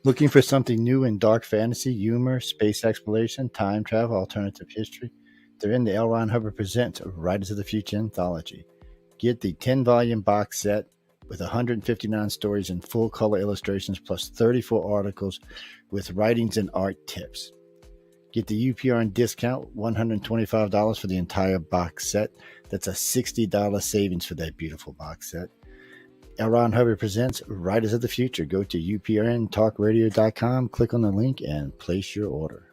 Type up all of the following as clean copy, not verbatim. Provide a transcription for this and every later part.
Looking for something new in dark fantasy, humor, space exploration, time travel, alternative history? They're in the L. Ron Hubbard Presents Writers of the Future anthology. Get the 10-volume box set with 159 stories and full color illustrations plus 34 articles with writings and art tips. Get the UPRN discount, $125 for the entire box set. That's a $60 savings for that beautiful box set. L. Ron Hubbard Presents Writers of the Future. Go to uprntalkradio.com, click on the link, and place your order.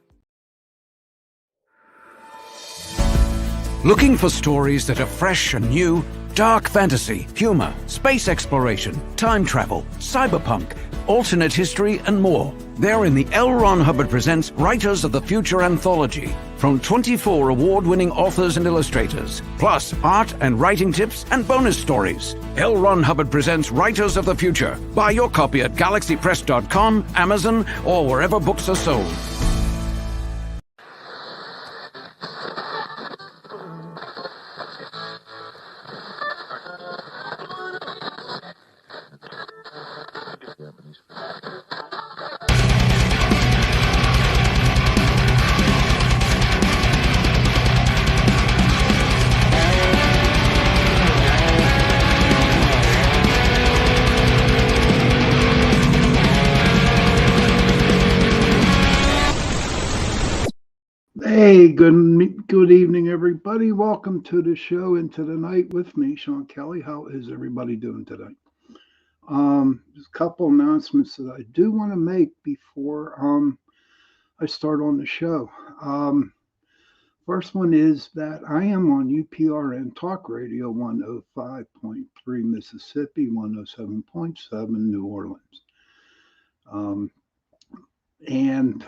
Looking for stories that are fresh and new? Dark fantasy, humor, space exploration, time travel, cyberpunk, alternate history, and more. They're in the L. Ron Hubbard Presents Writers of the Future anthology from 24 award-winning authors and illustrators, plus art and writing tips and bonus stories. L. Ron Hubbard Presents Writers of the Future. Buy your copy at galaxypress.com, Amazon, or wherever books are sold. Hey, good evening, everybody. Welcome to the show Into the Night with me, Sean Kelly. How is everybody doing today? There's a couple announcements that I do want to make before I start on the show. First one is that I am on UPRN Talk Radio 105.3 Mississippi, 107.7 New Orleans. And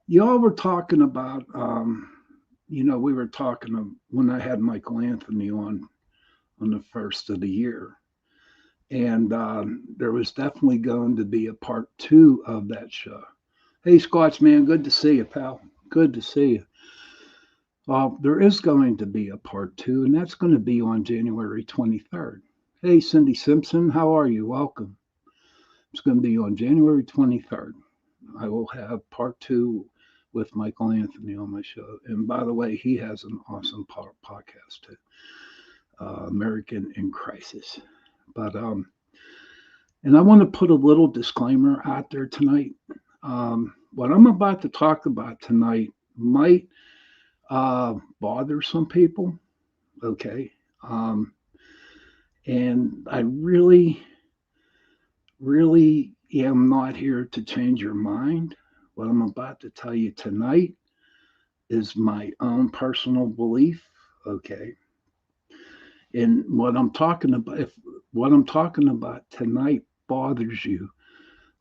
y'all were talking about, we were talking when I had Michael Anthony on the first of the year. And there was definitely going to be a part 2 of that show. Hey, Scotch, man, good to see you, pal. Good to see you. Well, there is going to be a part 2, and that's going to be on January 23rd. Hey, Cindy Simpson, how are you? Welcome. It's going to be on January 23rd. I will have part 2 with Michael Anthony on my show. And by the way, he has an awesome podcast too, American in Crisis. But and I want to put a little disclaimer out there tonight. What I'm about to talk about tonight might bother some people, okay? And I really am not here to change your mind. What I'm about to tell you tonight is my own personal belief, okay? And what I'm talking about, if what I'm talking about tonight bothers you,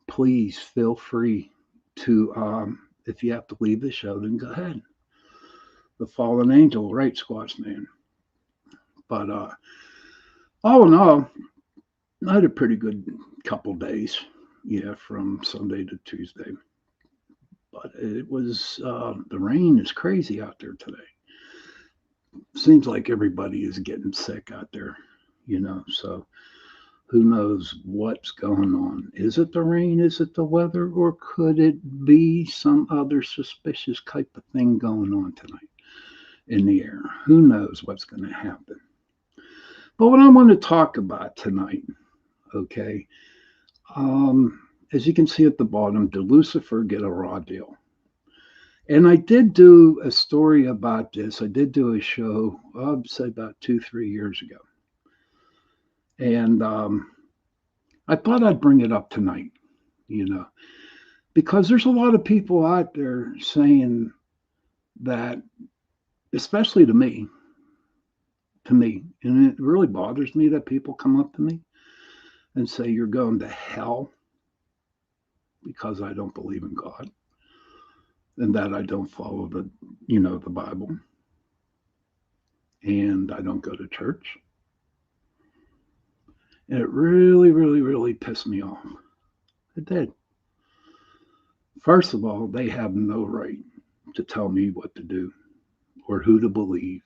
please feel free to, if you have to leave the show, then go ahead. The fallen angel, right, Squatch Man? But all in all, I had a pretty good couple days, from Sunday to Tuesday. But it was, the rain is crazy out there today. Seems like everybody is getting sick out there, so who knows what's going on. Is it the rain? Is it the weather? Or could it be some other suspicious type of thing going on tonight in the air? Who knows what's going to happen? But what I want to talk about tonight, okay, as you can see at the bottom, did Lucifer get a raw deal? And I did do a story about this. I did do a show, I'd say about 2-3 years ago. And I thought I'd bring it up tonight, because there's a lot of people out there saying that, especially to me, and it really bothers me that people come up to me and say, you're going to hell because I don't believe in God and that I don't follow the Bible and I don't go to church. And it really, really, really pissed me off. It did. First of all, they have no right to tell me what to do or who to believe.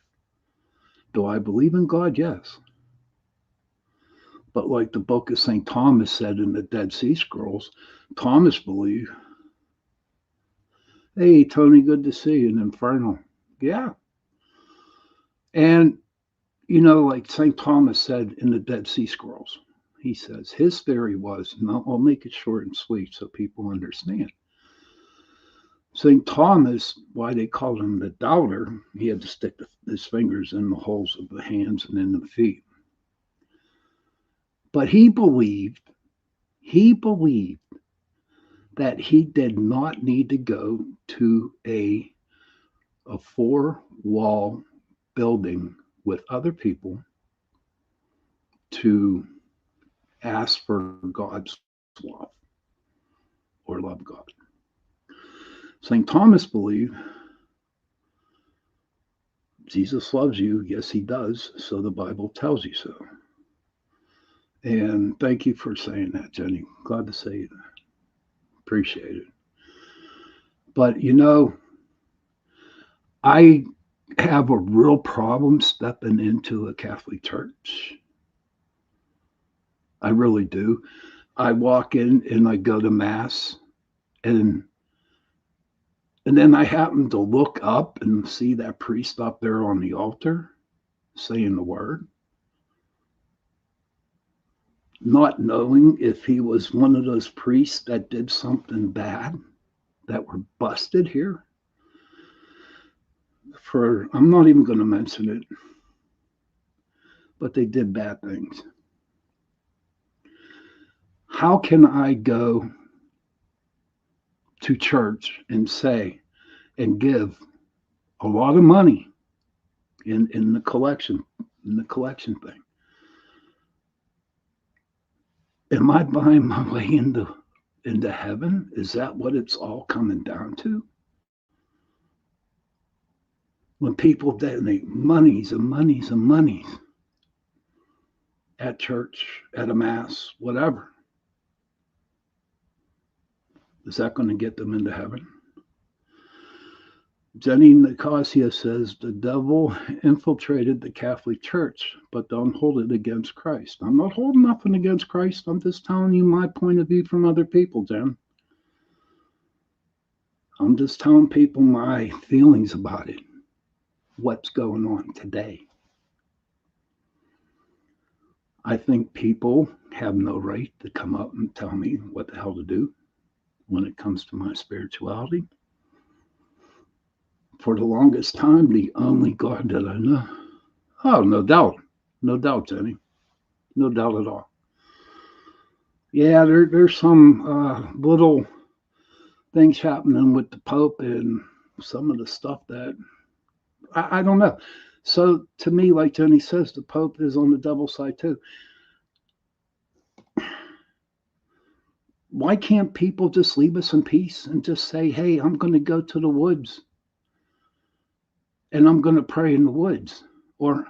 Do I believe in God? Yes. But like the book of St. Thomas said in the Dead Sea Scrolls, Thomas believed, hey, Tony, good to see you in Infernal. Yeah. And, like St. Thomas said in the Dead Sea Scrolls, he says his theory was, and I'll make it short and sweet so people understand. St. Thomas, why they called him the doubter, he had to stick his fingers in the holes of the hands and in the feet. But he believed that he did not need to go to a four-wall building with other people to ask for God's love or love God. St. Thomas believed Jesus loves you. Yes, he does. So the Bible tells you so. And thank you for saying that, Jenny. Glad to say it. Appreciate it. But I have a real problem stepping into a Catholic church. I really do. I walk in and I go to Mass, and then I happen to look up and see that priest up there on the altar saying the word, not knowing if he was one of those priests that did something bad, that were busted here. I'm not even going to mention it, but they did bad things. How can I go to church and say and give a lot of money in the collection thing? Am I buying my way into heaven? Is that what it's all coming down to? When people donate monies and monies and monies at church, at a Mass, whatever, is that going to get them into heaven? Jenny Nicosia says the devil infiltrated the Catholic Church, but don't hold it against Christ. I'm not holding nothing against Christ. I'm just telling you my point of view from other people, Jen. I'm just telling people my feelings about it, what's going on today. I think people have no right to come up and tell me what the hell to do when it comes to my spirituality. For the longest time, the only God that I know. Oh, no doubt. No doubt, Jenny. No doubt at all. Yeah, there's some little things happening with the Pope and some of the stuff that I don't know. So to me, like Jenny says, the Pope is on the devil side too. Why can't people just leave us in peace and just say, hey, I'm going to go to the woods and I'm going to pray in the woods, or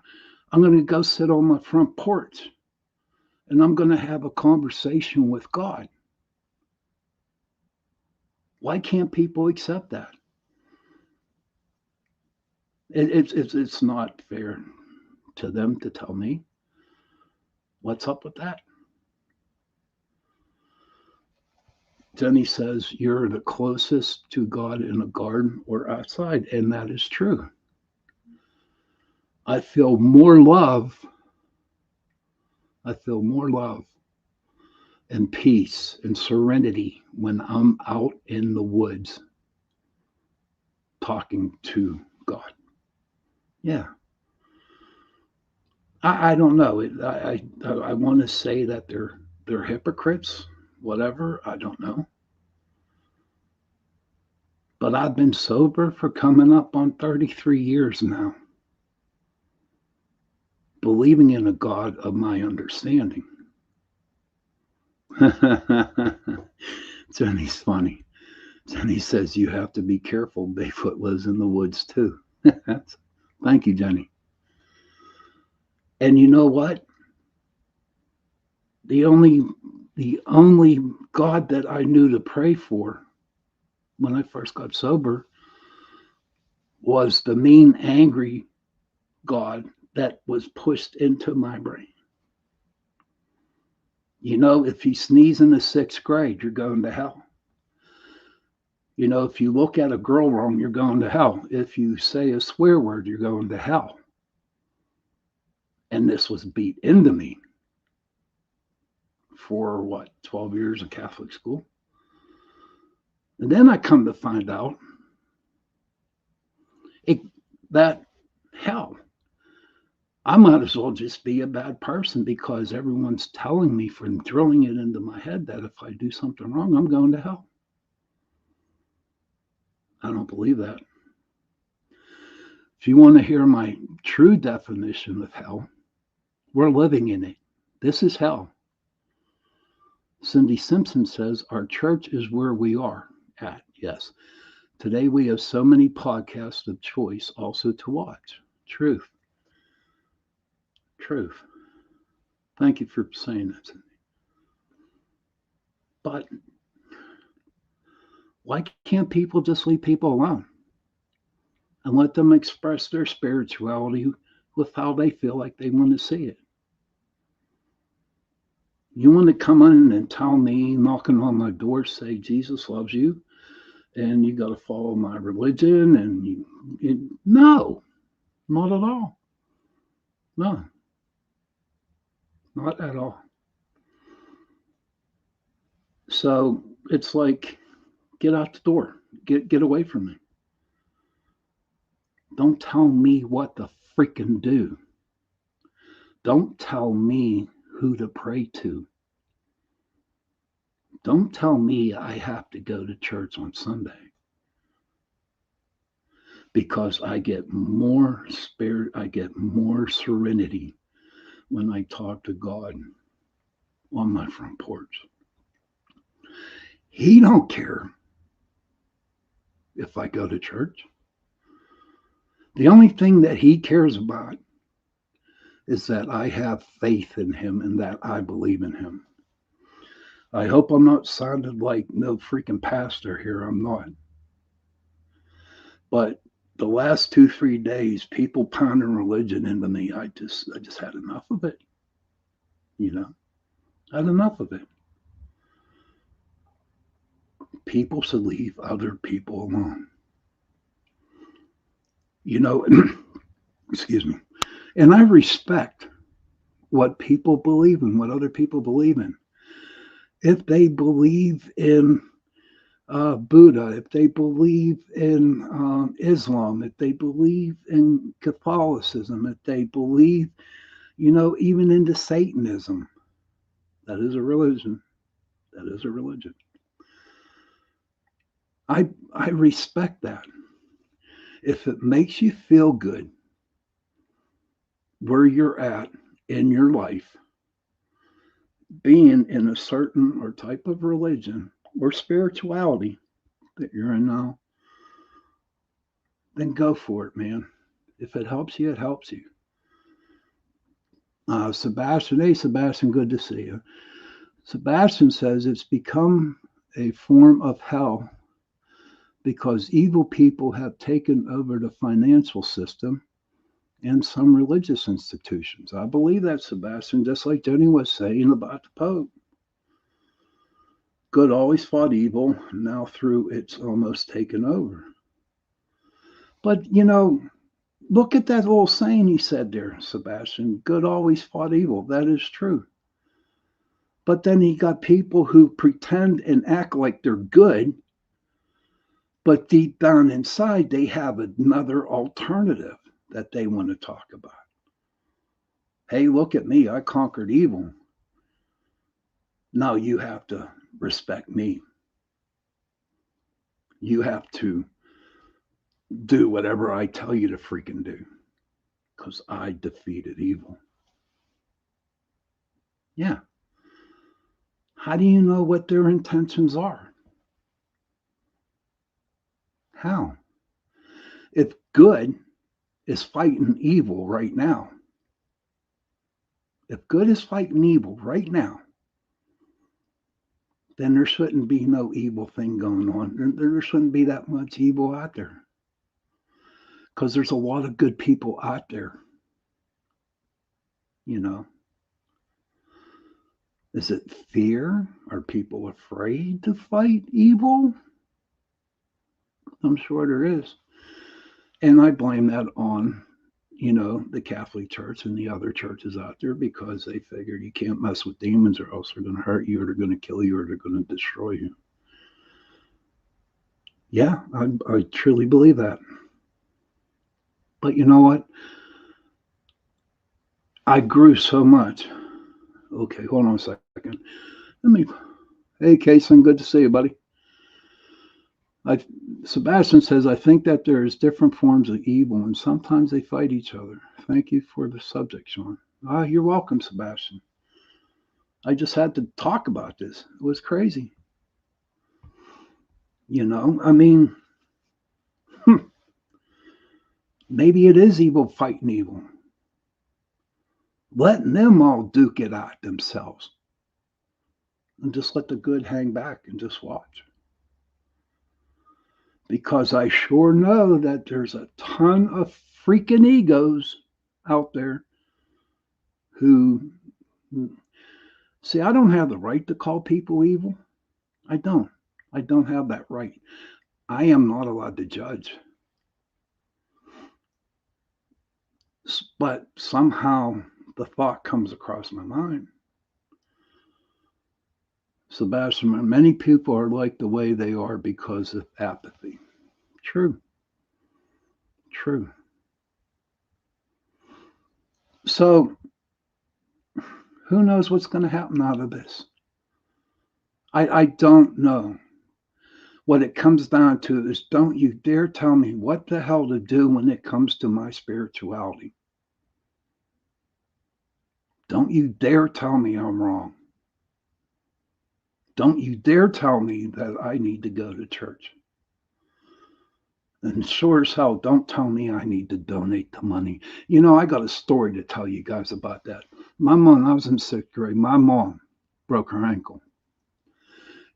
I'm going to go sit on my front porch and I'm going to have a conversation with God? Why can't people accept that? It's not fair to them to tell me what's up with that. Jenny says you're the closest to God in a garden or outside, and that is true. I feel more love. I feel more love and peace and serenity when I'm out in the woods talking to God. Yeah. I don't know. I want to say that they're hypocrites, whatever. I don't know. But I've been sober for coming up on 33 years now, believing in a God of my understanding. Jenny's funny. Jenny says you have to be careful. Bigfoot lives in the woods too. Thank you, Jenny. And you know what? The only God that I knew to pray for when I first got sober was the mean, angry God that was pushed into my brain. If you sneeze in the sixth grade, you're going to hell. If you look at a girl wrong, you're going to hell. If you say a swear word, you're going to hell. And this was beat into me for 12 years of Catholic school. And then I come to find out that hell, I might as well just be a bad person because everyone's telling me from drilling it into my head that if I do something wrong, I'm going to hell. I don't believe that. If you want to hear my true definition of hell, we're living in it. This is hell. Cindy Simpson says our church is where we are at. Yes. Today we have so many podcasts of choice also to watch. Truth. Truth. Thank you for saying that, Cindy. But why can't people just leave people alone and let them express their spirituality with how they feel like they want to see it? You want to come in and tell me, knocking on my door, say Jesus loves you, and you got to follow my religion, and no, not at all. No, not at all. So it's like, get out the door, get away from me. Don't tell me what to freaking do. Don't tell me who to pray to. Don't tell me I have to go to church on Sunday because I get more spirit, I get more serenity when I talk to God on my front porch. He don't care if I go to church. The only thing that he cares about is that I have faith in him and that I believe in him. I hope I'm not sounding like no freaking pastor here. I'm not. But the last 2-3 days, people pounding religion into me, I just had enough of it. I had enough of it. People should leave other people alone. Excuse me. And I respect what people believe in, what other people believe in. If they believe in Buddha, if they believe in Islam, if they believe in Catholicism, if they believe, even into Satanism, that is a religion. That is a religion. I respect that. If it makes you feel good where you're at in your life, being in a certain or type of religion or spirituality that you're in now, then go for it, man. If it helps you, it helps you. Sebastian, hey, Sebastian, good to see you. Sebastian says it's become a form of hell because evil people have taken over the financial system and some religious institutions. I believe that, Sebastian, just like Jenny was saying about the Pope. Good always fought evil, now through it's almost taken over. But, look at that little saying he said there, Sebastian. Good always fought evil. That is true. But then he got people who pretend and act like they're good, but deep down inside, they have another alternative that they want to talk about. Hey, look at me. I conquered evil. Now you have to respect me. You have to do whatever I tell you to freaking do because I defeated evil. Yeah. How do you know what their intentions are? How? If good is fighting evil right now, if good is fighting evil right now, then there shouldn't be no evil thing going on. There shouldn't be that much evil out there. Because there's a lot of good people out there. Is it fear? Are people afraid to fight evil? I'm sure there is. And I blame that on, the Catholic Church and the other churches out there because they figure you can't mess with demons or else they're going to hurt you or they're going to kill you or they're going to destroy you. Yeah, I truly believe that. But you know what? I grew so much. Okay, hold on a second. Let me. Hey, Kason, good to see you, buddy. I, Sebastian says, I think that there's different forms of evil and sometimes they fight each other. Thank you for the subject, Sean. You're welcome, Sebastian. I just had to talk about this. It was crazy. I mean, maybe it is evil fighting evil, letting them all duke it out themselves and just let the good hang back and just watch. Because I sure know that there's a ton of freaking egos out there who see, I don't have the right to call people evil. I don't. I don't have that right. I am not allowed to judge. But somehow the thought comes across my mind. Sebastian, many people are like the way they are because of apathy. True. True. So, who knows what's going to happen out of this? I don't know. What it comes down to is don't you dare tell me what the hell to do when it comes to my spirituality. Don't you dare tell me I'm wrong. Don't you dare tell me that I need to go to church. And sure as hell, don't tell me I need to donate the money. I got a story to tell you guys about that. My mom, I was in sixth grade, my mom broke her ankle.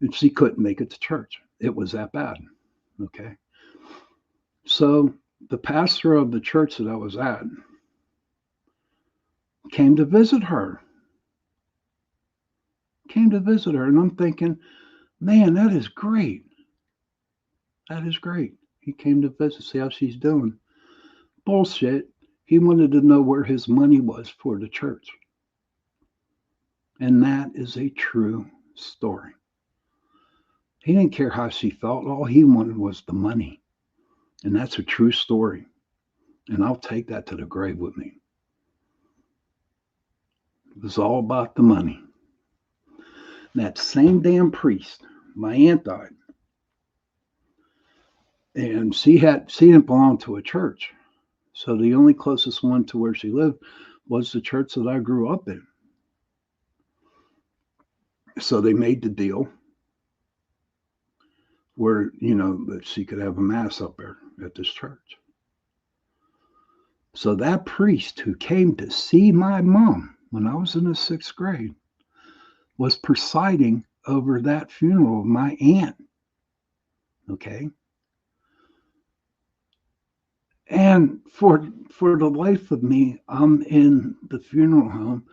And she couldn't make it to church. It was that bad. Okay. So the pastor of the church that I was at came to visit her. And I'm thinking, man, that is great. That is great. He came to visit, see how she's doing. Bullshit. He wanted to know where his money was for the church. And that is a true story. He didn't care how she felt. All he wanted was the money. And that's a true story. And I'll take that to the grave with me. It was all about the money. That same damn priest, my aunt died. And she didn't belong to a church. So the only closest one to where she lived was the church that I grew up in. So they made the deal where, that she could have a mass up there at this church. So that priest who came to see my mom when I was in the sixth grade was presiding over that funeral of my aunt. Okay. And for the life of me, I'm in the funeral home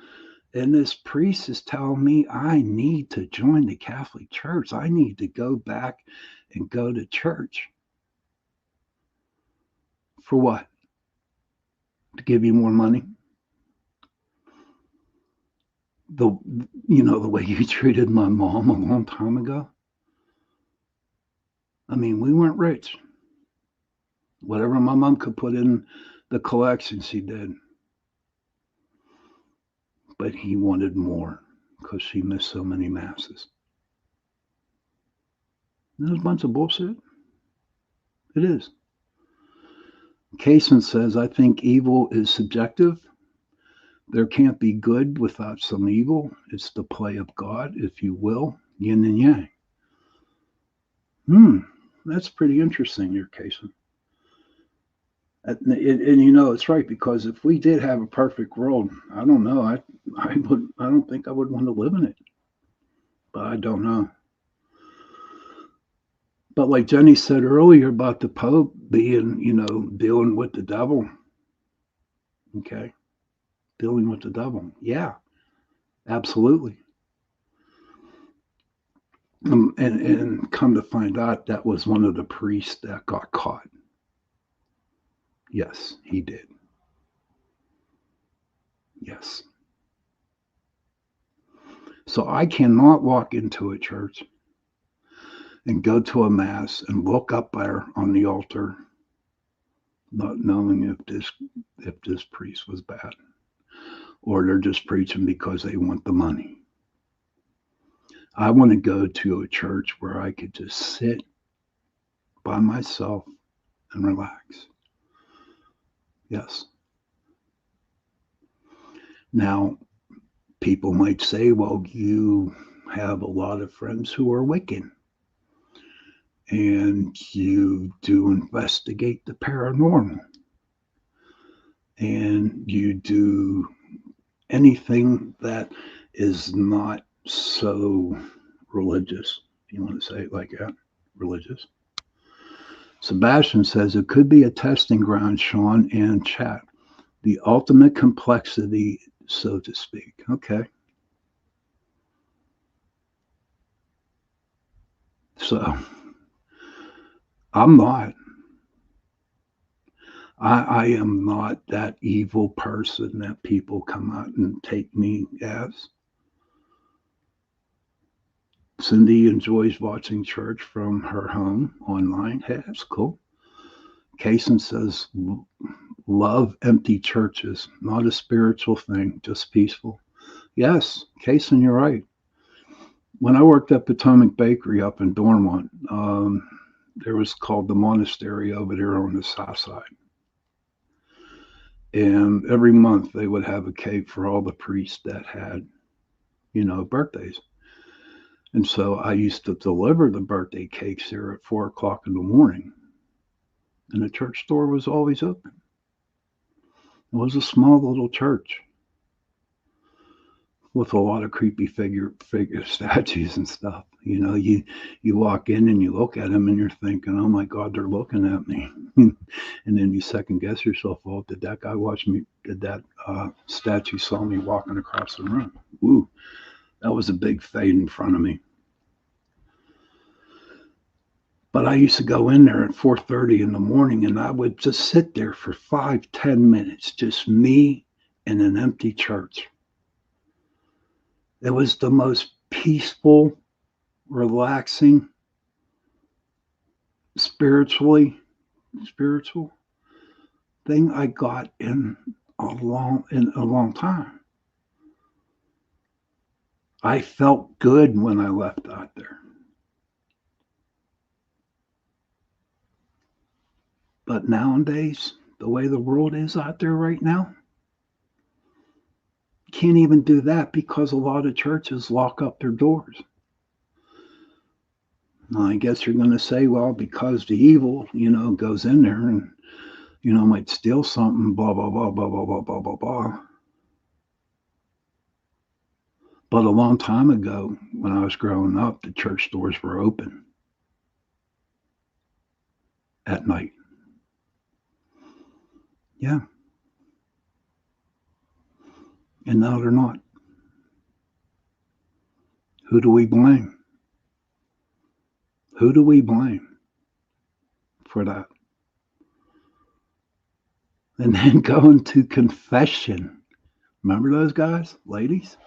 and this priest is telling me I need to join the Catholic Church. I need to go back and go to church. For what? To give you more money? The way you treated my mom a long time ago? I mean, we weren't rich. Whatever my mom could put in the collection, she did. But he wanted more because she missed so many masses. And that's a bunch of bullshit. It is. Kaysen says, I think evil is subjective. There can't be good without some evil. It's the play of God, if you will, yin and yang. That's pretty interesting here, Kaysen. And it's right, because if we did have a perfect world, I don't know. I don't think I would want to live in it. But I don't know. But like Jenny said earlier about the Pope being, dealing with the devil. Okay. Dealing with the devil. Yeah, absolutely. And come to find out, that was one of the priests that got caught. Yes, he did. Yes. So I cannot walk into a church and go to a mass and look up there on the altar, not knowing if this priest was bad, or they're just preaching because they want the money. I want to go to a church where I could just sit by myself and relax. Yes. Now, people might say, well, you have a lot of friends who are Wiccan, and you do investigate the paranormal, and you do anything that is not so religious, if you want to say it like that, religious. Sebastian says it could be a testing ground, Sean, and chat. The ultimate complexity, so to speak. Okay. So I'm not. I am not that evil person that people come out and take me as. Cindy enjoys watching church from her home online. Hey, that's cool. Kaysen says, love empty churches, not a spiritual thing, just peaceful. Yes, Kaysen, you're right. When I worked at Potomac Bakery up in Dormont, there was called the monastery over there on the south side. And every month they would have a cake for all the priests that had, birthdays. And so I used to deliver the birthday cakes there at 4 o'clock in the morning. And the church door was always open. It was a small little church with a lot of creepy figure statues and stuff. You walk in and you look at them and you're thinking, oh my God, they're looking at me. And then you second guess yourself, oh, did that guy watch me? Did that statue saw me walking across the room? Ooh, that was a big fade in front of me. But I used to go in there at 4:30 in the morning and I would just sit there for 5-10 minutes, just me and an empty church. It was the most peaceful, relaxing, spiritual thing I got in a long time. I felt good when I left out there. But nowadays, the way the world is out there right now, can't even do that because a lot of churches lock up their doors. Now, I guess you're going to say, well, because the evil, goes in there and, might steal something, blah, blah, blah, blah, blah, blah, blah, blah, blah. But a long time ago, when I was growing up, the church doors were open at night. Yeah. And now they're not. Who do we blame? Who do we blame for that? And then going to confession. Remember those guys, ladies?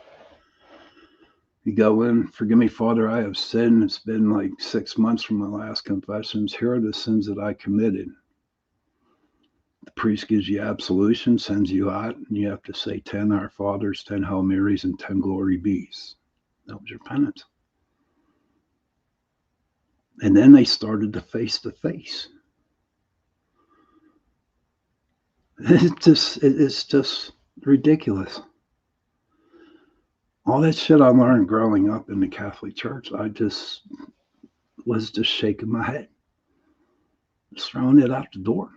You go in, forgive me, Father, I have sinned. It's been like 6 months from my last confessions. Here are the sins that I committed. The priest gives you absolution, sends you out, and you have to say 10 Our Fathers, 10 Hail Marys, and 10 Glory Bees. That was your penance. And then they started the face-to-face. It's just ridiculous. All that shit I learned growing up in the Catholic Church, I just was just shaking my head, just throwing it out the door.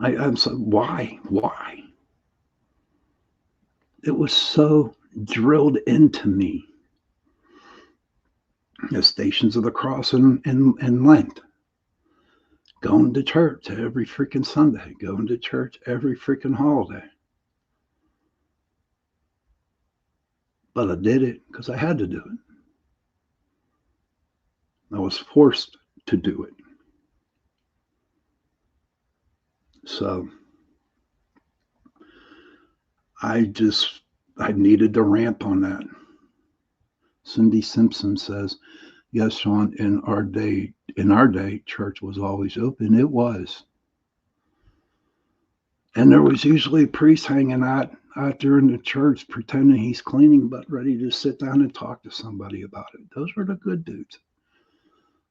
I'm so, why? It was so drilled into me. The Stations of the Cross and Lent. Going to church every freaking Sunday. Going to church every freaking holiday. But I did it because I had to do it. I was forced to do it. So I needed to rant on that. Cindy Simpson says, yes, Sean, in our day, church was always open. It was. And there was usually a priest hanging out there in the church pretending he's cleaning, but ready to sit down and talk to somebody about it. Those were the good dudes.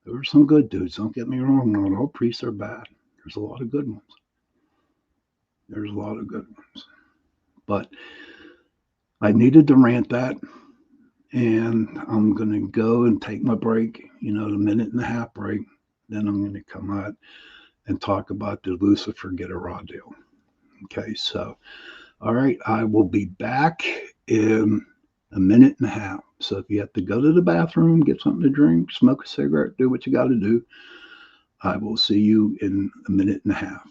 There were some good dudes. Don't get me wrong. Not all priests are bad. There's a lot of good ones. There's a lot of good ones. But I needed to rant that. And I'm going to go and take my break, the minute and a half break. Then I'm going to come out and talk about the Lucifer get a raw deal. Okay, so, all right, I will be back in a minute and a half. So if you have to go to the bathroom, get something to drink, smoke a cigarette, do what you got to do, I will see you in a minute and a half.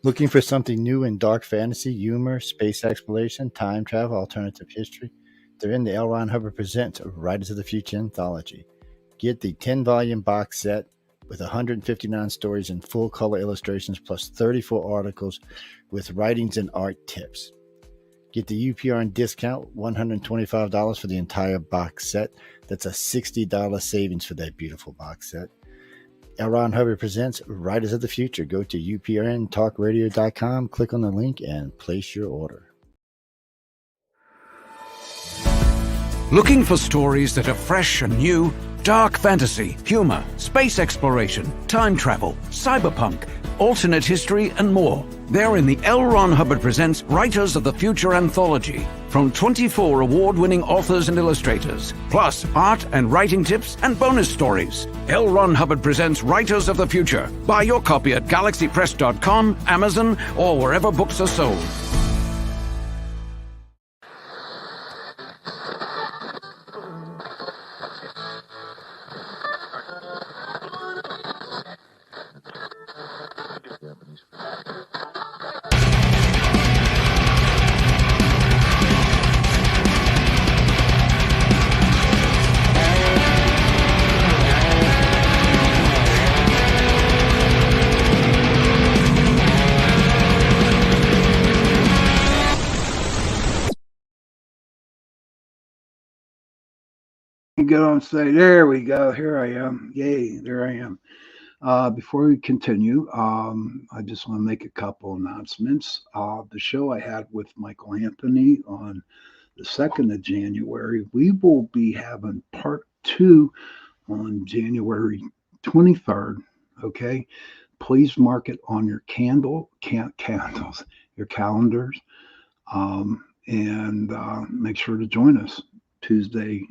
Looking for something new in dark fantasy, humor, space exploration, time travel, alternative history? They're in the L. Ron Hubbard Presents Writers of the Future anthology. Get the 10-volume box set with 159 stories and full color illustrations plus 34 articles with writings and art tips. Get the UPRN discount, $125 for the entire box set. That's a $60 savings for that beautiful box set. L. Ron Hubbard Presents Writers of the Future. Go to uprntalkradio.com, click on the link, and place your order. Looking for stories that are fresh and new? Dark fantasy, humor, space exploration, time travel, cyberpunk, alternate history, and more. They're in the L. Ron Hubbard Presents Writers of the Future anthology from 24 award-winning authors and illustrators, plus art and writing tips and bonus stories. L. Ron Hubbard Presents Writers of the Future. Buy your copy at galaxypress.com, Amazon, or wherever books are sold. Get on stage. There we go. Here I am. Yay, there I am. Before we continue, I just want to make a couple announcements. The show I had with Michael Anthony on the 2nd of January, we will be having part 2 on January 23rd. Okay, please mark it on your candles, your calendars, and make sure to join us Tuesday,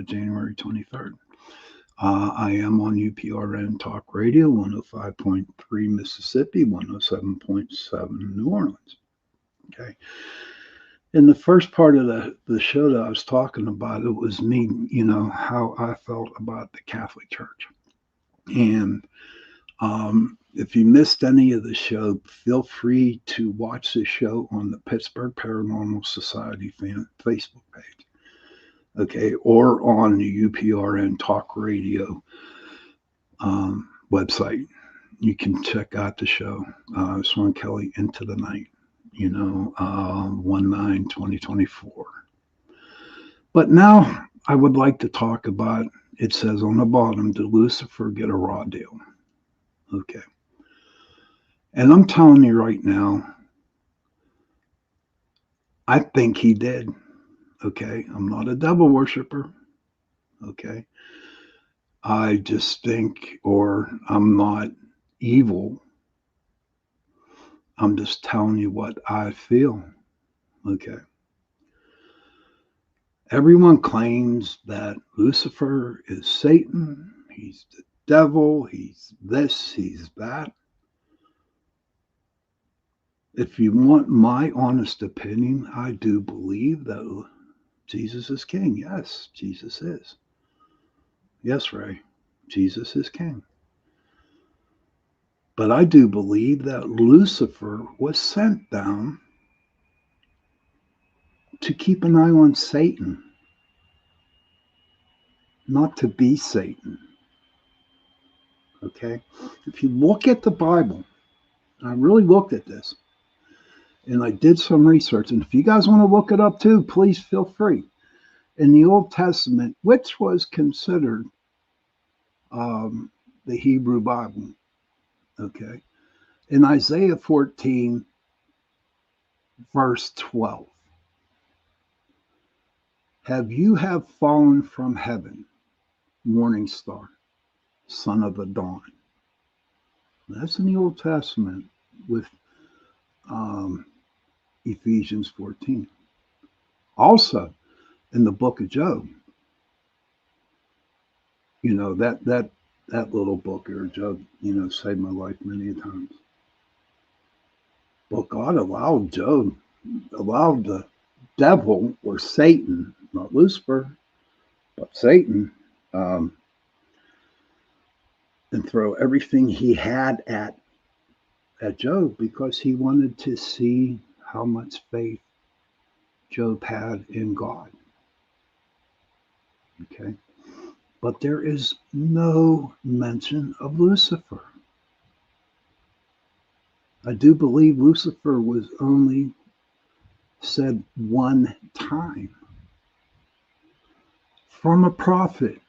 January 23rd. I am on UPRN Talk Radio, 105.3 Mississippi, 107.7 New Orleans. Okay. In the first part of the show that I was talking about, it was me, how I felt about the Catholic Church. And if you missed any of the show, feel free to watch the show on the Pittsburgh Paranormal Society Facebook page. Okay, or on the UPRN Talk Radio website. You can check out the show, Swan Kelly Into the Night, 1/9/2024. But now I would like to talk about, it says on the bottom, did Lucifer get a raw deal? Okay. And I'm telling you right now, I think he did. Okay, I'm not a devil worshiper. Okay, I just think, or I'm not evil. I'm just telling you what I feel. Okay. Everyone claims that Lucifer is Satan. He's the devil. He's this, he's that. If you want my honest opinion, I do believe that Jesus is king. Yes, Jesus is. Yes, Ray, Jesus is king. But I do believe that Lucifer was sent down to keep an eye on Satan. not to be Satan. Okay? If you look at the Bible, I really looked at this and I did some research. And if you guys want to look it up too, please feel free. In the Old Testament, which was considered the Hebrew Bible, okay? In Isaiah 14, verse 12, have fallen from heaven, morning star, son of the dawn. That's in the Old Testament with um, Ephesians 14. Also, in the book of Job, that little book here, Job, saved my life many times. But God allowed the devil or Satan, not Lucifer, but Satan, um, and throw everything he had at Job because he wanted to see how much faith Job had in God. Okay. But there is no mention of Lucifer. I do believe Lucifer was only said one time from a prophet.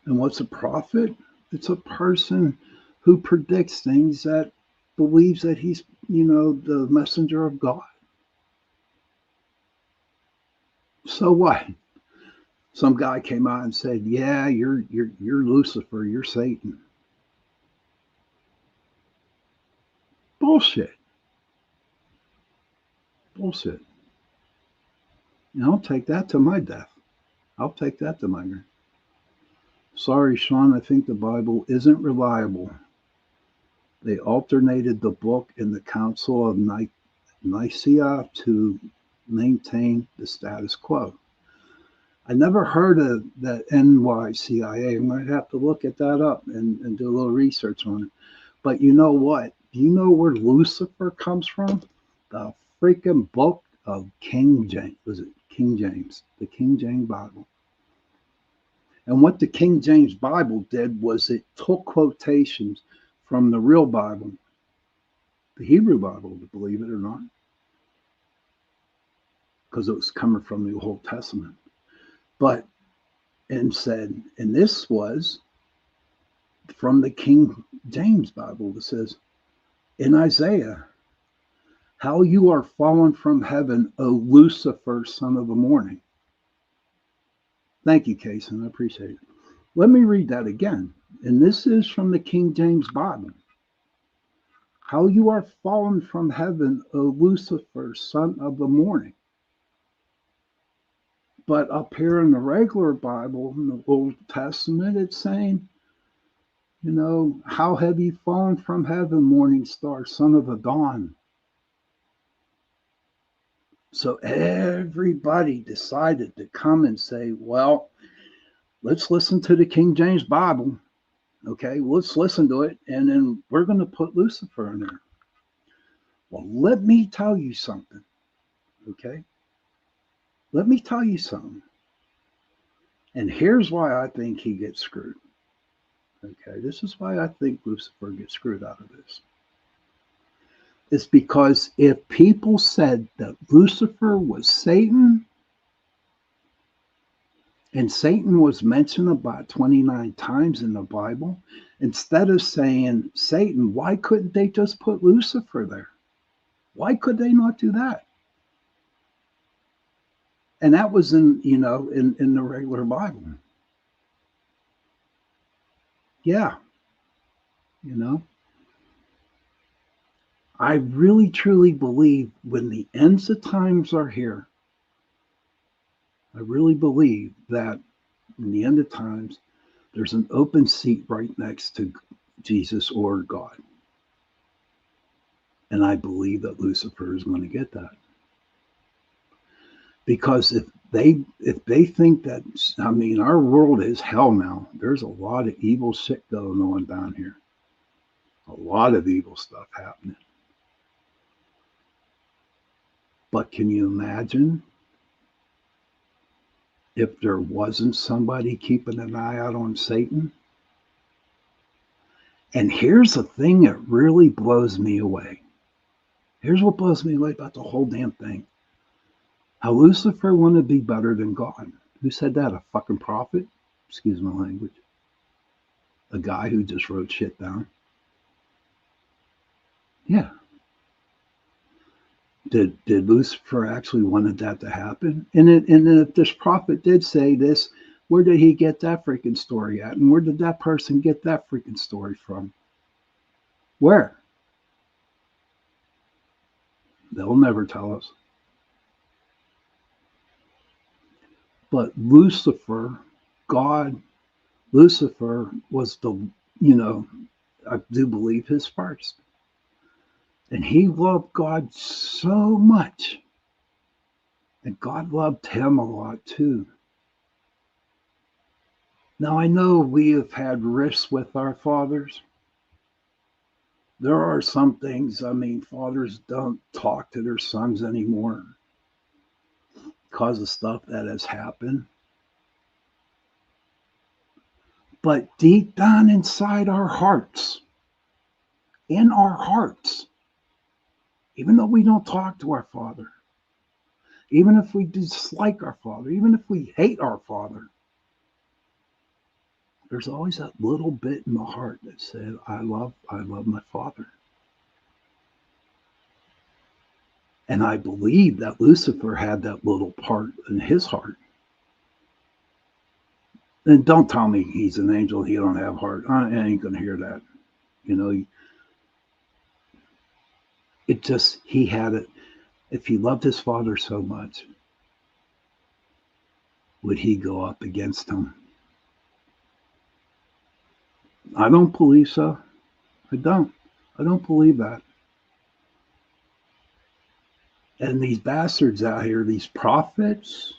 And what's a prophet? It's a person who predicts things, that believes that he's, the messenger of God. So what? Some guy came out and said, "Yeah, you're Lucifer, you're Satan." Bullshit. Bullshit. And I'll take that to my death. I'll take that to my grave. Sorry, Sean, I think the Bible isn't reliable. They alternated the book in the Council of Nicaea to maintain the status quo. I never heard of that NYCIA. I'm going to have to look at that up and do a little research on it. But you know what? Do you know where Lucifer comes from? The freaking book of King James. Was it King James? The King James Bible. And what the King James Bible did was it took quotations from the real Bible, the Hebrew Bible, to believe it or not, because it was coming from the Old Testament. And said, and this was from the King James Bible that says, in Isaiah, "How you are fallen from heaven, O Lucifer, son of the morning." Thank you, Kason. I appreciate it. Let me read that again. And this is from the King James Bible. "How you are fallen from heaven, O Lucifer, son of the morning." But up here in the regular Bible, in the Old Testament, it's saying, "How have you fallen from heaven, morning star, son of the dawn?" So everybody decided to come and say, well, let's listen to the King James Bible. Okay, let's listen to it, and then we're going to put Lucifer in there. Well, let me tell you something. Okay, let me tell you something. And here's why I think he gets screwed. Okay, this is why I think Lucifer gets screwed out of this. It's because if people said that Lucifer was Satan, and Satan was mentioned about 29 times in the Bible, instead of saying Satan, why couldn't they just put Lucifer there? Why could they not do that? And that was in the regular Bible. Yeah. I really truly believe when the ends of times are here, I really believe that in the end of times, there's an open seat right next to Jesus or God. And I believe that Lucifer is going to get that. Because if they think that, our world is hell now. There's a lot of evil shit going on down here. A lot of evil stuff happening. But can you imagine if there wasn't somebody keeping an eye out on Satan. And here's the thing that really blows me away. Here's what blows me away about the whole damn thing. How Lucifer wanted to be better than God. Who said that? A fucking prophet? Excuse my language. A guy who just wrote shit down. Yeah. Did Lucifer actually wanted that to happen? And if this prophet did say this, where did he get that freaking story at? And where did that person get that freaking story from? Where? They'll never tell us. But Lucifer, God, Lucifer was I do believe his first. And he loved God so much. And God loved him a lot too. Now, I know we have had rifts with our fathers. There are some things, fathers don't talk to their sons anymore because of stuff that has happened. But deep down inside our hearts, in our hearts, even though we don't talk to our father, even if we dislike our father, even if we hate our father, there's always that little bit in the heart that said, I love my father. And I believe that Lucifer had that little part in his heart. And don't tell me he's an angel, he don't have heart. I ain't gonna hear that. It just, he had it. If he loved his father so much, would he go up against him? I don't believe so. I don't. I don't believe that. And these bastards out here, these prophets,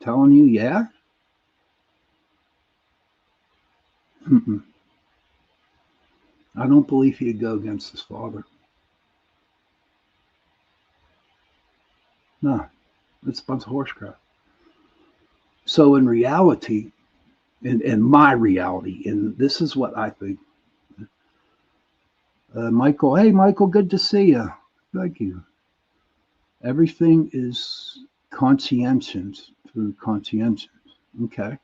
telling you, yeah? Mm-mm. I don't believe he'd go against his father. No, it's a bunch of horse crap. So in reality, in my reality, and this is what I think. Michael, hey, Michael, good to see you. Thank you. Everything is conscientious through conscientious. Okay.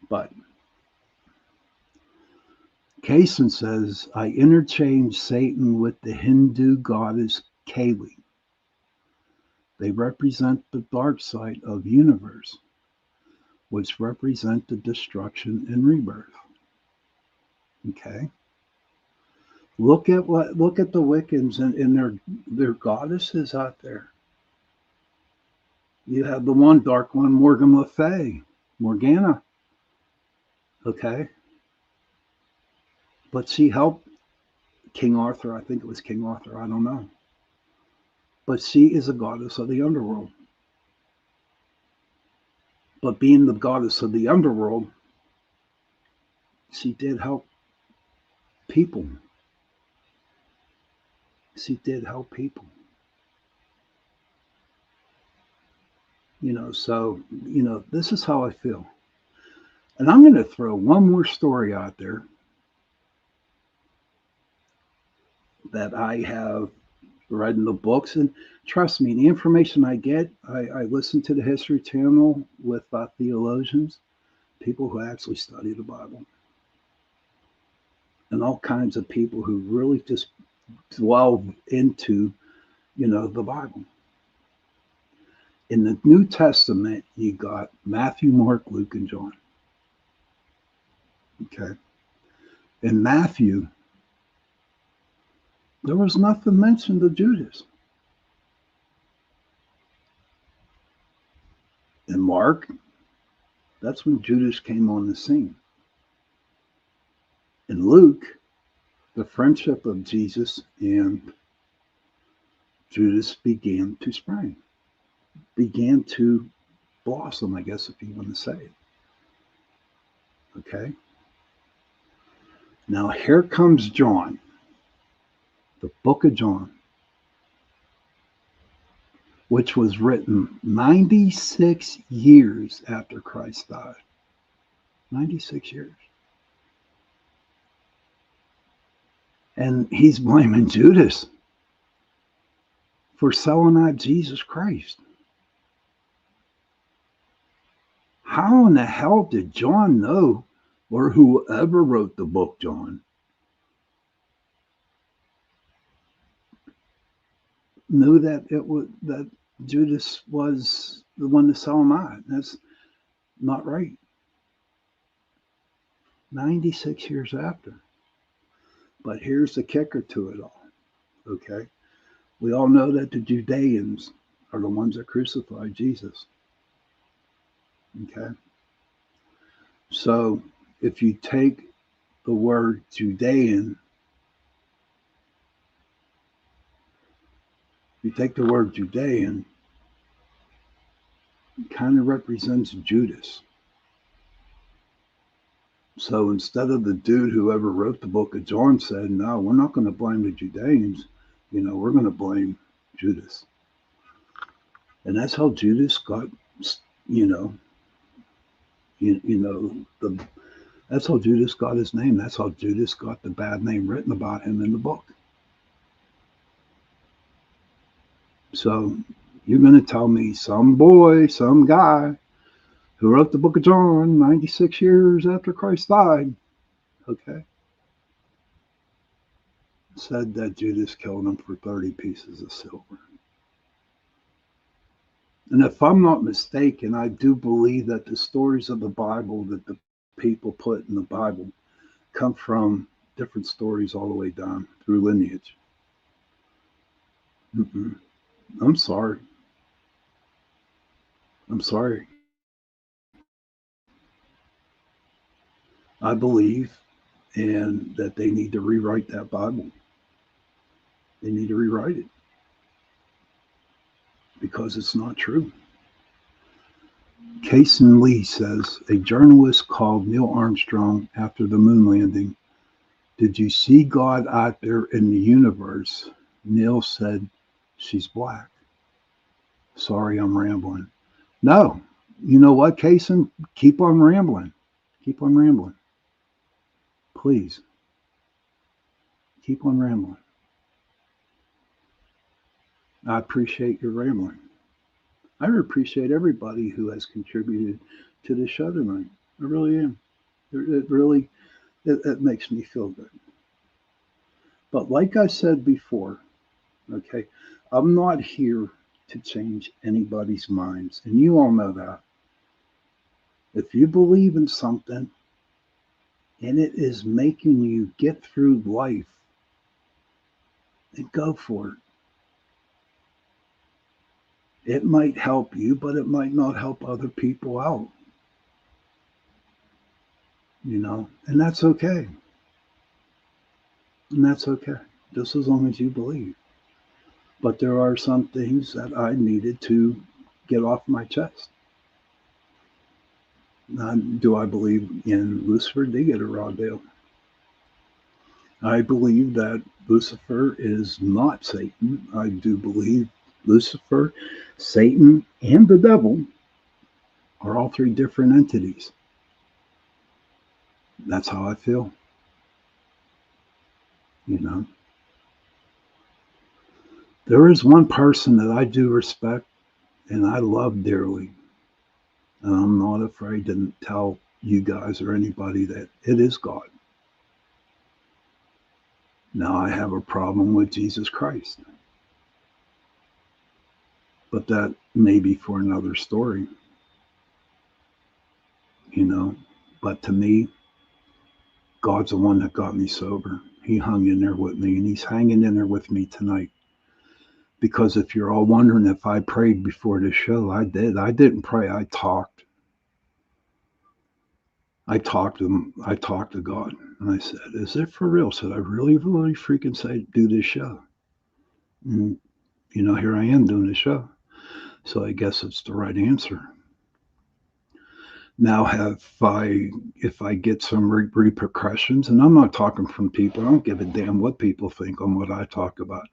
But Kaysen says, I interchange Satan with the Hindu goddess Kali. They represent the dark side of universe, which represent the destruction and rebirth. Okay. Look at the Wiccans and their goddesses out there. You have the one dark one, Morgan Le Fay, Morgana. Okay. But she helped King Arthur. I think it was King Arthur. I don't know. But she is a goddess of the underworld. But being the goddess of the underworld, she did help people. She did help people. So, this is how I feel. And I'm going to throw one more story out there that I have read in the books. And trust me, the information I get, I listen to the History Channel with theologians, people who actually study the Bible, and all kinds of people who really just dwell into, the Bible. In the New Testament, you got Matthew, Mark, Luke, and John. Okay. In Matthew, there was nothing mentioned of Judas. In Mark, that's when Judas came on the scene. In Luke, the friendship of Jesus and Judas began to spring, began to blossom, I guess, if you want to say it. Okay. Now here comes John, the book of John. which was written 96 years after Christ died. 96 years. And he's blaming Judas for selling out Jesus Christ. How in the hell did John know, or whoever wrote the book, John, knew that Judas was the one to sell him out? That's not right. 96 years after. But here's the kicker to it all. Okay? We all know that the Judeans are the ones that crucified Jesus. Okay? So if you take the word Judean, it kind of represents Judas. So instead of the dude who ever wrote the book of John said, no, we're not going to blame the Judeans, we're going to blame Judas. And that's how Judas got, that's how Judas got his name. That's how Judas got the bad name written about him in the book. So you're going to tell me some boy, some guy who wrote the book of John 96 years after Christ died, okay, said that Judas killed him for 30 pieces of silver. And if I'm not mistaken, I do believe that the stories of the Bible that the people put in the Bible come from different stories all the way down through lineage. I'm sorry. I believe and that they need to rewrite that Bible. They need to rewrite it because it's not true. Kason Lee says, a journalist called Neil Armstrong after the moon landing, did you see God out there in the universe? Neil said, she's black. Sorry, I'm rambling. No, you know what, Kason? Keep on rambling. Keep on rambling. Please. Keep on rambling. I appreciate your rambling. I appreciate everybody who has contributed to the show tonight. I really am. It makes me feel good. But like I said before, okay, I'm not here to change anybody's minds. And you all know that. If you believe in something and it is making you get through life, then go for it. It might help you, but it might not help other people out. And that's okay. And that's okay, just as long as you believe. But there are some things that I needed to get off my chest. Now, do I believe in Lucifer? They get a raw deal. I believe that Lucifer is not Satan. I do believe Lucifer, Satan, and the devil are all three different entities. That's how I feel. There is one person that I do respect and I love dearly. And I'm not afraid to tell you guys or anybody that it is God. Now, I have a problem with Jesus Christ. But that may be for another story. But to me, God's the one that got me sober. He hung in there with me, and he's hanging in there with me tonight. Because if you're all wondering if I prayed before the show, I did. I didn't pray. I talked. I talked to God, and I said, "Is it for real? Should I really, really freaking say do this show?" And here I am doing the show. So I guess it's the right answer. Now, if I get some repercussions, and I'm not talking from people, I don't give a damn what people think on what I talk about.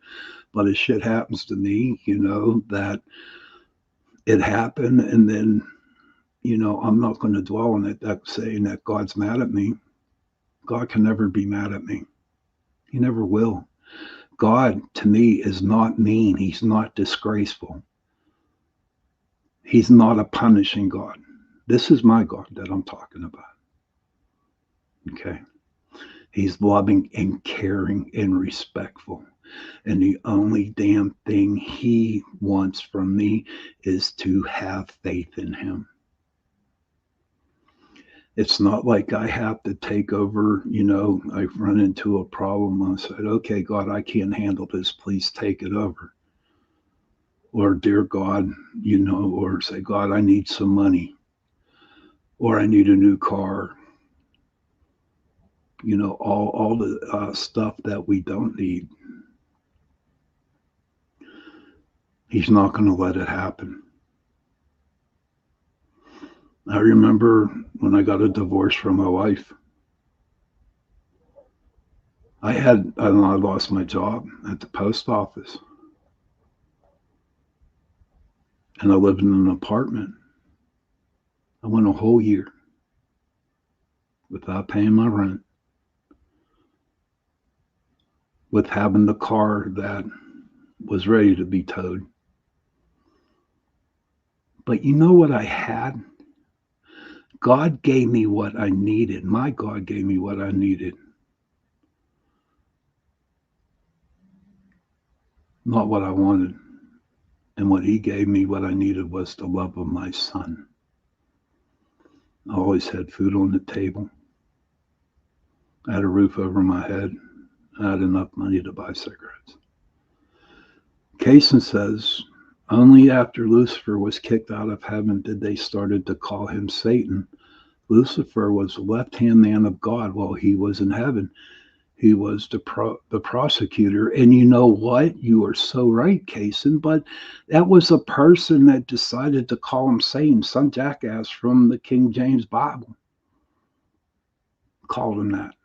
But if shit happens to me, that it happened, and then I'm not going to dwell on it. That saying that God's mad at me. God can never be mad at me. He never will. God to me is not mean. He's not disgraceful. He's not a punishing God. This is my God that I'm talking about. Okay. He's loving and caring and respectful. And the only damn thing he wants from me is to have faith in him. It's not like I have to take over, I've run into a problem. I said, okay, God, I can't handle this. Please take it over. Or, dear God, or say, God, I need some money. Or I need a new car. All the stuff that we don't need. He's not going to let it happen. I remember when I got a divorce from my wife. I lost my job at the post office. And I lived in an apartment. I went a whole year without paying my rent, with having the car that was ready to be towed. But you know what I had? God gave me what I needed. My God gave me what I needed. Not what I wanted. And what he gave me, what I needed, was the love of my son. I always had food on the table. I had a roof over my head. I had enough money to buy cigarettes. Kaysen says, only after Lucifer was kicked out of heaven did they started to call him Satan. Lucifer was the left-hand man of God while he was in heaven. He was the prosecutor. And you know what? You are so right, Kaysen. But that was a person that decided to call him Satan. Some jackass from the King James Bible called him that.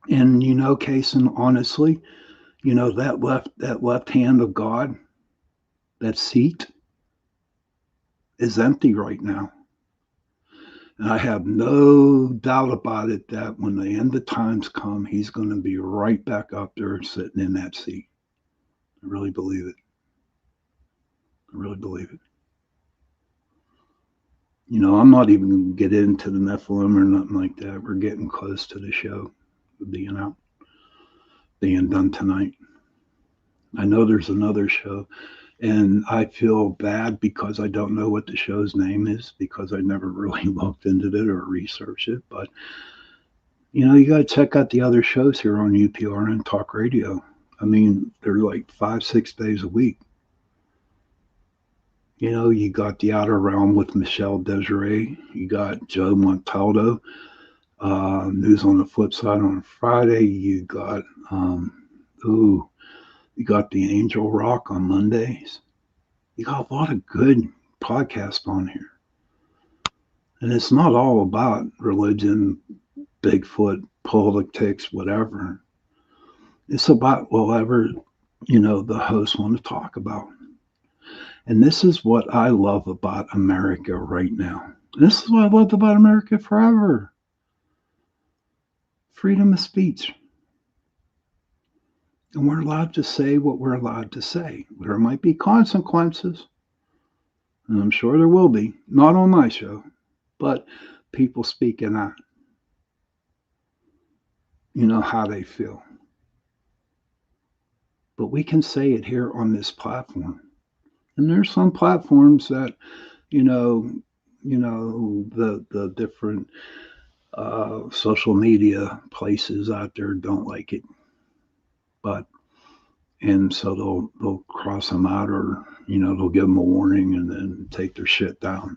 And Kaysen, honestly, that left hand of God, that seat, is empty right now. And I have no doubt about it that when the end of times come, he's going to be right back up there sitting in that seat. I really believe it. I really believe it. I'm not even going to get into the Nephilim or nothing like that. We're getting close to the show being out, being done tonight. I know there's another show, and I feel bad because I don't know what the show's name is, because I never really looked into it or researched it. But you got to check out the other shows here on UPRN Talk Radio. I mean, they're like 5-6 days a week. You got The Outer Realm with Michelle Desiree. You got Joe Montaldo. News on the Flip Side on Friday. You got you got the Angel Rock on Mondays. You got a lot of good podcasts on here. And it's not all about religion, Bigfoot, politics, whatever. It's about whatever, the hosts want to talk about. And this is what I love about America right now. This is what I loved about America forever. Freedom of speech. And we're allowed to say what we're allowed to say. There might be consequences. And I'm sure there will be. Not on my show. But people speaking out. How they feel. But we can say it here on this platform. And there's some platforms that, the different social media places out there don't like it. And so they'll cross them out, or they'll give them a warning and then take their shit down,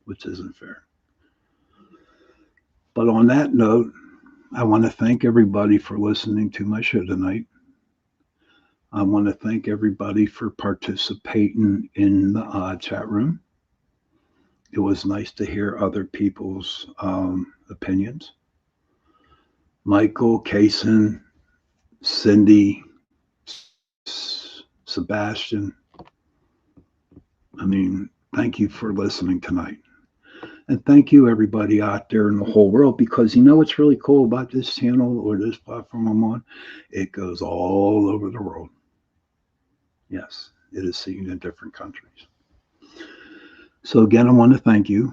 which isn't fair. But on that note, I want to thank everybody for listening to my show tonight. I want to thank everybody for participating in the chat room. It was nice to hear other people's opinions. Michael, Kason, Cindy, Sebastian. I mean, thank you for listening tonight. And thank you, everybody out there in the whole world, because you know what's really cool about this channel or this platform I'm on? It goes all over the world. Yes, it is seen in different countries. So, again, I want to thank you.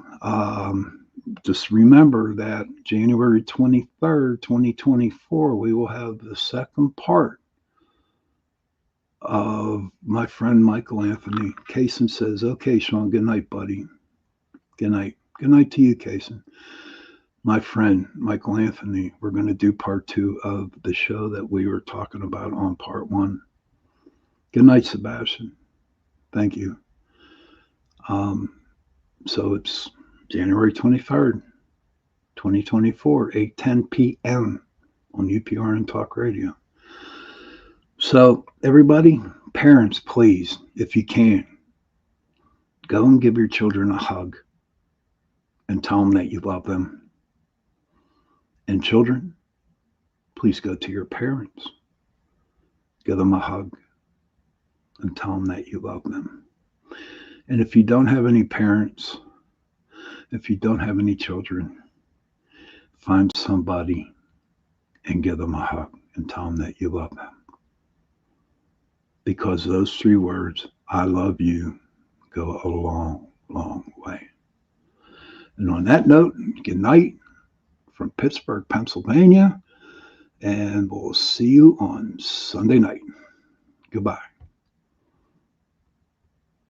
Just remember that January 23rd, 2024, we will have the second part of my friend Michael Anthony. Kason says, okay, Sean, good night, buddy. Good night. Good night to you, Kason. My friend Michael Anthony, we're going to do part 2 of the show that we were talking about on part 1. Good night, Sebastian. Thank you. So it's January 23rd, 2024, 8:10 p.m. on UPRN Talk Radio. So, everybody, parents, please, if you can, go and give your children a hug and tell them that you love them. And children, please go to your parents, give them a hug, and tell them that you love them. And if you don't have any parents, if you don't have any children, find somebody and give them a hug and tell them that you love them. Because those 3 words, I love you, go a long, long way. And on that note, good night from Pittsburgh, Pennsylvania, and we'll see you on Sunday night. Goodbye.